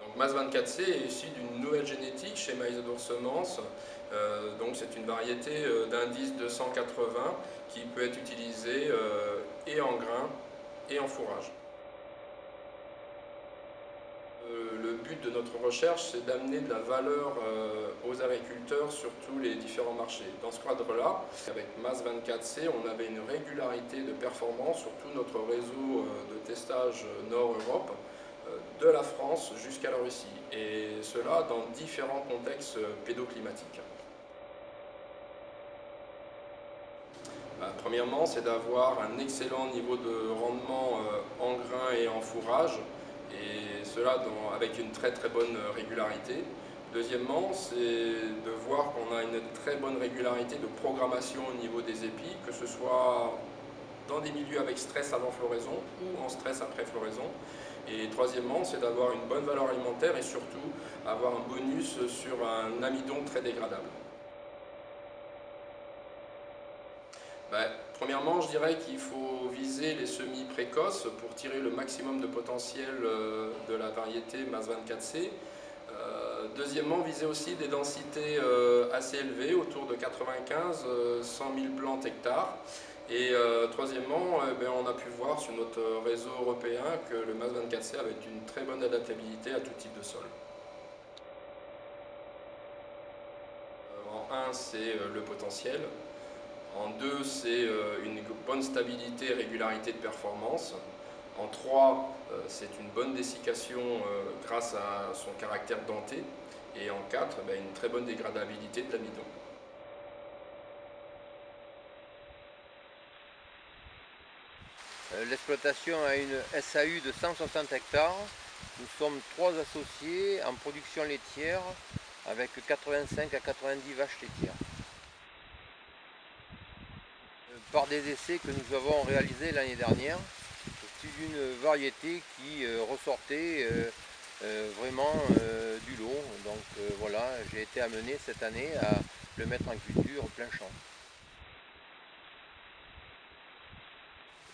Donc MAS 24C est issu d'une nouvelle génétique chez Maïsador Semences. Donc c'est une variété d'indice 280 qui peut être utilisée et en grain et en fourrage. Le but de notre recherche, c'est d'amener de la valeur aux agriculteurs sur tous les différents marchés. Dans ce cadre-là, avec MAS 24C, on avait une régularité de performance sur tout notre réseau de testage Nord-Europe, de la France jusqu'à la Russie, et cela dans différents contextes pédoclimatiques. Premièrement, c'est d'avoir un excellent niveau de rendement en grain et en fourrage, et cela avec une très bonne régularité. Deuxièmement, c'est de voir qu'on a une très bonne régularité de programmation au niveau des épis, que ce soit dans des milieux avec stress avant floraison ou en stress après floraison. Et troisièmement, c'est d'avoir une bonne valeur alimentaire et surtout avoir un bonus sur un amidon très dégradable. Premièrement, je dirais qu'il faut viser les semis précoces pour tirer le maximum de potentiel de la variété MAS 24C. Deuxièmement, viser aussi des densités assez élevées, autour de 95-100 000 plantes hectares. Et troisièmement, on a pu voir sur notre réseau européen que le MAS 24C avait une très bonne adaptabilité à tout type de sol. En 1, c'est le potentiel. En 2, c'est une bonne stabilité et régularité de performance. En 3, c'est une bonne dessiccation grâce à son caractère denté. Et en 4, une très bonne dégradabilité de l'amidon. L'exploitation a une SAU de 160 hectares. Nous sommes 3 associés en production laitière avec 85 à 90 vaches laitières. Par des essais que nous avons réalisés l'année dernière, c'est une variété qui ressortait vraiment du lot. Donc voilà, j'ai été amené cette année à le mettre en culture plein champ.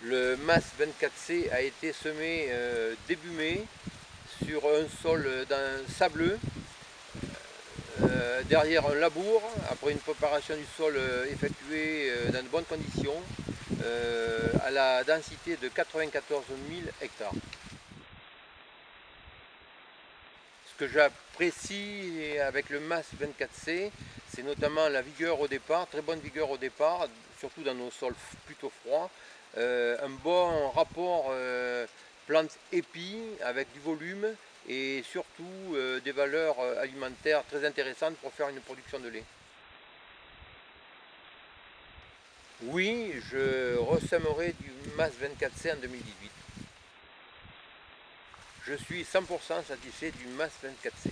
Le MAS 24C a été semé début mai sur un sol sableux, derrière un labour, après une préparation du sol effectuée dans de bonnes conditions, à la densité de 94 000 hectares. Ce que j'apprécie avec le MAS 24C, c'est notamment la vigueur au départ, très bonne vigueur au départ, surtout dans nos sols plutôt froids. Un bon rapport plante-épi avec du volume et surtout des valeurs alimentaires très intéressantes pour faire une production de lait. Oui, je ressèmerai du MAS 24C en 2018. Je suis 100% satisfait du MAS 24C.